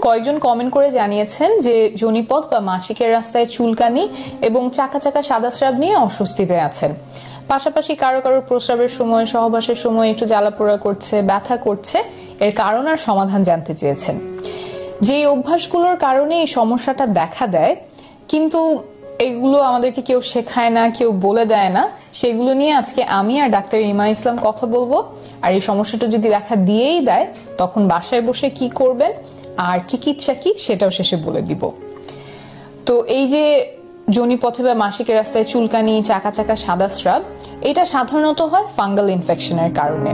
কয়েকজন কমেন্ট করে জানিয়েছেন যে যোনিপথ বা মাসিকের রাস্তায় চুলকানি এবং চাকা চাকা সাদা স্রাব নিয়ে অস্বস্তিতে আছেন। পাশাপাশি কারো কারো প্রস্রাবের সময়, সহবাসের সময় একটু জ্বালাপোড়া করছে, ব্যথা করছে। এর কারণ আর সমাধান জানতে চেয়েছেন। যে অভ্যাসগুলোর কারণে এই সমস্যাটা দেখা দেয়, কিন্তু এগুলো আমাদেরকে কেউ শেখায় না, কেউ বলে দেয় না, সেগুলো নিয়ে আজকে আমি আর ডাক্তার ইমা ইসলাম কথা বলবো। আর এই সমস্যাটা যদি দেখা দিয়েই দেয়, তখন বাসায় বসে কি করবেন আর চিকিৎসা কি সেটাও শেষে বলে দিব। তো এই যে যোনিপথে বা মাসিকের রাস্তায় চুলকানি, চাকা চাকা সাদা স্রাব, এটা সাধারণত হয় ফাঙ্গাল ইনফেকশনের কারণে।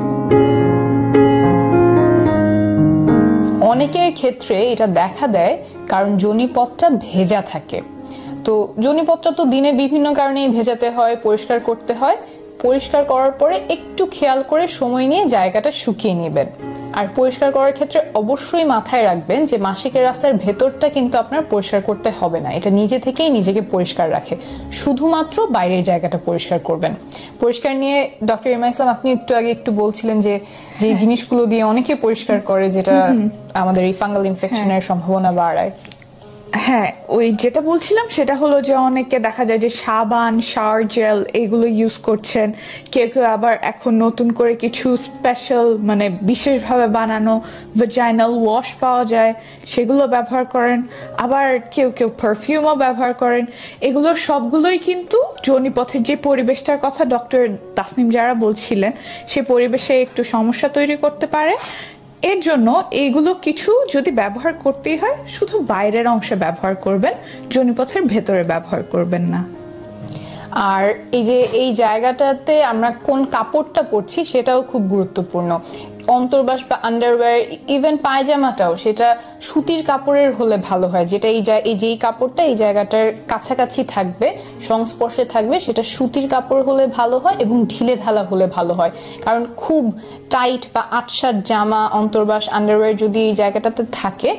অনেকের ক্ষেত্রে এটা দেখা দেয় কারণ যোনিপথটা ভেজা থাকে। তো যোনিপথটা তো দিনে বিভিন্ন কারণেই ভেজাতে হয়, পরিষ্কার করতে হয়। পরিষ্কার করার পরে একটু খেয়াল করে সময় নিয়ে জায়গাটা শুকিয়ে নেবেন। আর পরিষ্কার করার ক্ষেত্রে অবশ্যই মাথায় রাখবেন যে মাসিকের রাস্তার ভেতরটা কিন্তু আপনার পরিষ্কার করতে হবে না, এটা নিজে থেকেই নিজেকে পরিষ্কার রাখে। শুধুমাত্র বাইরের জায়গাটা পরিষ্কার করবেন। পরিষ্কার নিয়ে ডক্টর ইমা ইসলাম, আপনি একটু আগে একটু বলছিলেন যে যে জিনিসগুলো দিয়ে অনেকে পরিষ্কার করে, যেটা আমাদের এই ফাঙ্গাল ইনফেকশনের সম্ভাবনা বাড়ায়। হ্যাঁ, ওই যেটা বলছিলাম সেটা হলো যে অনেকে দেখা যায় যে সাবান, শাওয়ার জেল এগুলো ইউজ করছেন। কেউ কেউ আবার এখন নতুন করে কিছু স্পেশাল মানে বিশেষভাবে বানানো ভ্যাজাইনাল ওয়াশ পাওয়া যায়, সেগুলো ব্যবহার করেন। আবার কেউ কেউ পারফিউমও ব্যবহার করেন। এগুলোর সবগুলোই কিন্তু যোনিপথের যে পরিবেশটার কথা ডক্টর তাসনিম জারা বলছিলেন, সে পরিবেশে একটু সমস্যা তৈরি করতে পারে। এর জন্য এইগুলো কিছু যদি ব্যবহার করতেই হয়, শুধু বাইরের অংশে ব্যবহার করবেন, যোনিপথের ভেতরে ব্যবহার করবেন না। আর এই যে এই জায়গাটাতে আমরা কোন কাপড়টা পরছি সেটাও খুব গুরুত্বপূর্ণ। অন্তর্বাস বা আন্ডারওয়্যার, ইভেন পায়জামাটাও সেটা সুতির কাপড়ের হলে ভালো হয়। যেটা এই যেই কাপড়টা এই জায়গাটার কাছাকাছি থাকবে, সংস্পর্শে থাকবে, সেটা সুতির কাপড় হলে ভালো হয় এবং ঢিলে ঢালা হলে ভালো হয়। কারণ খুব টাইট বা আটসাট জামা, অন্তর্বাস, আন্ডারওয়্যার যদি এই জায়গাটাতে থাকে,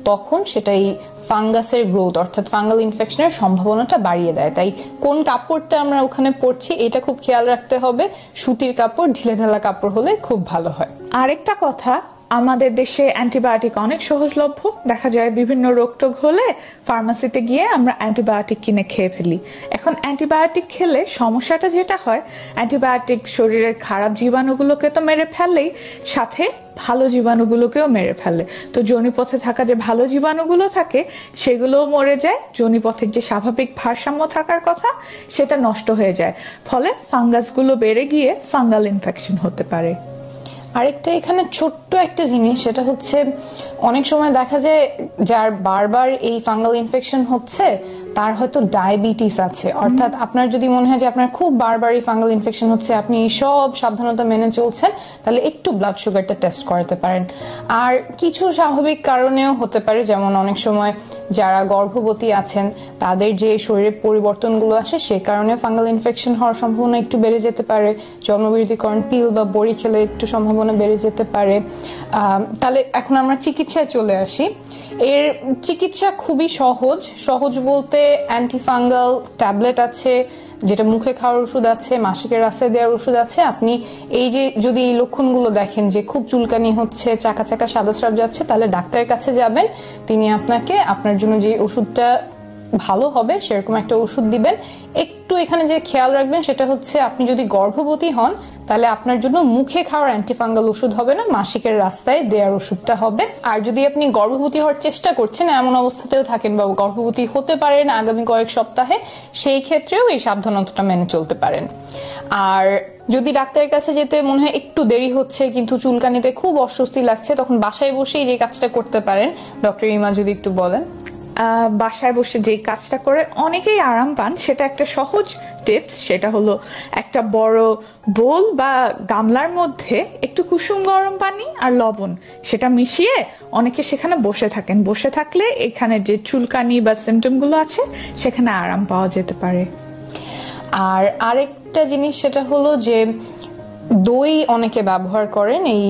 তখন সেটাই ফাঙ্গাসের গ্রোথ অর্থাৎ ফাঙ্গাল ইনফেকশনের সম্ভাবনাটা বাড়িয়ে দেয়। তাই কোন কাপড়টা আমরা ওখানে পরছি এটা খুব খেয়াল রাখতে হবে। সুতির কাপড়, ঢিলে ঢালা কাপড় হলে খুব ভালো হয়। আরেকটা কথা, আমাদের দেশে অ্যান্টিবায়োটিক অনেক সহজলভ্য। দেখা যায় বিভিন্ন রোগ টোগ হলে ফার্মাসিতে গিয়ে আমরা অ্যান্টিবায়োটিক কিনে খেয়ে ফেলি। এখন অ্যান্টিবায়োটিক খেলে সমস্যাটা যেটা হয়, অ্যান্টিবায়োটিক শরীরের খারাপ জীবাণুগুলোকে তো মেরে ফেলেই, সাথে ভালো জীবাণুগুলোকেও মেরে ফেলে। তো যোনিপথে থাকা যে ভালো জীবাণুগুলো থাকে সেগুলোও মরে যায়। যোনিপথের যে স্বাভাবিক ভারসাম্য থাকার কথা সেটা নষ্ট হয়ে যায়। ফলে ফাঙ্গাসগুলো বেড়ে গিয়ে ফাঙ্গাল ইনফেকশন হতে পারে। আরেকটা এখানে ছোট্ট একটা জিনিস, সেটা হচ্ছে অনেক সময় দেখা যায় যার বারবার এই ফাঙ্গাল ইনফেকশন হচ্ছে তার হয়তো ডায়াবেটিস আছে। অর্থাৎ আপনার যদি মনে হয় যে আপনার খুব বারবারই ফাঙ্গাল ইনফেকশন হচ্ছে, আপনি সব সাবধানতা মেনে চলছেন, তাহলে একটু ব্লাড সুগারটা টেস্ট করাতে পারেন। আর কিছু স্বাভাবিক কারণেও হতে পারে, যেমন অনেক সময় যারা গর্ভবতী আছেন তাদের যে শরীরে পরিবর্তনগুলো আসে সে কারণে ফাঙ্গাল ইনফেকশন হওয়ার সম্ভাবনা একটু বেড়ে যেতে পারে। জন্মবিরতিকরণ পিল বা বড়ি খেলে একটু সম্ভাবনা বেড়ে যেতে পারে। তাহলে এখন আমরা চিকিৎসায় চলে আসি। এর চিকিৎসা খুবই সহজ। সহজ বলতে অ্যান্টিফাঙ্গাল ট্যাবলেট আছে, যেটা মুখে খাওয়ার ওষুধ আছে, মাসিকের রাস্তায় দেওয়ার ওষুধ আছে। আপনি এই যে যদি এই লক্ষণগুলো দেখেন যে খুব চুলকানি হচ্ছে, চাকা চাকা সাদা স্রাব যাচ্ছে, তাহলে ডাক্তারের কাছে যাবেন। তিনি আপনাকে আপনার জন্য যে ওষুধটা ভালো হবে সেরকম একটা ওষুধ দিবেন। একটু এখানে যে খেয়াল রাখবেন সেটা হচ্ছে, আপনি যদি গর্ভবতী হন তাহলে আপনার জন্য মুখে খাওয়ার অ্যান্টিফাঙ্গাল ওষুধ হবে না, মাসিকের রাস্তায় দেওয়ার ওষুধটা হবে। আর যদি আপনি গর্ভবতী হওয়ার চেষ্টা করছেন, এমন অবস্থাতেও থাকেন বা গর্ভবতী হতে পারেন আগামী কয়েক সপ্তাহে, সেই ক্ষেত্রেও এই সাবধানতাটা মেনে চলতে পারেন। আর যদি ডাক্তারের কাছে যেতে মনে হয় একটু দেরি হচ্ছে কিন্তু চুলকানিতে খুব অস্বস্তি লাগছে, তখন বাসায় বসেই যে কাজটা করতে পারেন, ডক্টর ইমা যদি একটু বলেন। বাসায় বসে যে কাজটা করে অনেকেই আরাম পান, সেটা একটা সহজ টিপস। সেটা হলো একটা বড় বোল বা গামলার মধ্যে একটু কুসুম গরম পানি আর লবণ সেটা মিশিয়ে অনেকে সেখানে বসে থাকেন। বসে থাকলে এখানে যে চুলকানি বা সিমটম গুলো আছে সেখানে আরাম পাওয়া যেতে পারে। আর আরেকটা জিনিস সেটা হলো যে দই অনেকে ব্যবহার করেন এই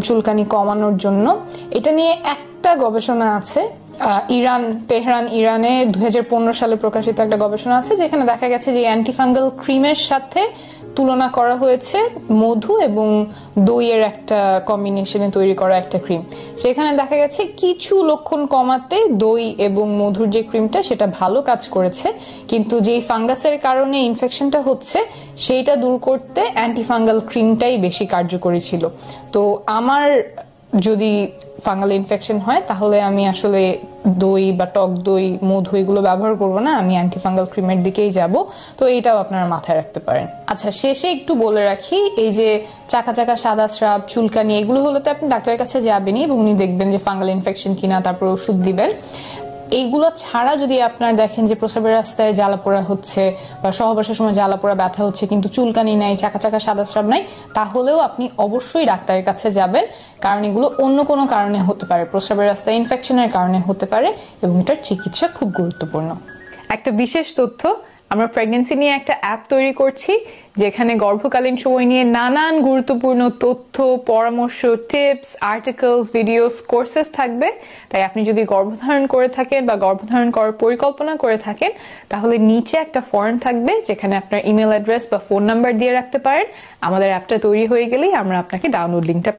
চুলকানি কমানোর জন্য। এটা নিয়ে একটা গবেষণা আছে, তেহরান ইরানে 2015 সালে প্রকাশিত একটা গবেষণা আছে, যেখানে দেখা গেছে যে অ্যান্টিফাঙ্গাল ক্রিমের সাথে তুলনা করা হয়েছে মধু এবং দইয়ের একটা কম্বিনেশনে তৈরি করা একটা ক্রিম। সেখানে দেখা গেছে কিছু লক্ষণ কমাতে দই এবং মধুর যে ক্রিমটা সেটা ভালো কাজ করেছে, কিন্তু যেই ফাঙ্গাসের কারণে ইনফেকশনটা হচ্ছে সেইটা দূর করতে অ্যান্টিফাঙ্গাল ক্রিমটাই বেশি কার্যকরী ছিল। তো আমার যদি ফাঙ্গাল ইনফেকশন হয় তাহলে আমি আসলে দই বা টক দই, মধু এগুলো ব্যবহার করব না, আমি অ্যান্টিফাঙ্গাল ক্রিমের দিকেই যাব। তো এইটাও আপনারা মাথায় রাখতে পারেন। আচ্ছা, শেষে একটু বলে রাখি, এই যে চাকা চাকা সাদা স্রাব, চুলকানি, এগুলো হলে তো আপনি ডাক্তারের কাছে যাবেনই এবং উনি দেখবেন যে ফাঙ্গাল ইনফেকশন কিনা, তারপর ওষুধ দিবেন। এইগুলো ছাড়া যদি আপনার দেখেন যে প্রস্রাবের রাস্তায় জ্বালাপোড়া হচ্ছে বা সহবাসের সময় জ্বালাপোড়া ব্যথা হচ্ছে কিন্তু চুলকানি নাই, চাকা চাকা সাদা স্রাব নাই, তাহলেও আপনি অবশ্যই ডাক্তারের কাছে যাবেন, কারণ এগুলো অন্য কোনো কারণে হতে পারে, প্রস্রাবের রাস্তায় ইনফেকশনের কারণে হতে পারে এবং এটার চিকিৎসা খুব গুরুত্বপূর্ণ। একটা বিশেষ তথ্য, আমরা প্রেগন্যান্সি নিয়ে একটা অ্যাপ তৈরি করছি যেখানে গর্ভকালীন সময় নিয়ে নানান গুরুত্বপূর্ণ তথ্য, পরামর্শ, টিপস, আর্টিকেলস, ভিডিওস, কোর্সেস থাকবে। তাই আপনি যদি গর্ভধারণ করে থাকেন বা গর্ভধারণ করার পরিকল্পনা করে থাকেন তাহলে নিচে একটা ফর্ম থাকবে যেখানে আপনার ইমেল অ্যাড্রেস বা ফোন নাম্বার দিয়ে রাখতে পারেন। আমাদের অ্যাপটা তৈরি হয়ে গেলেই আমরা আপনাকে ডাউনলোড লিঙ্কটা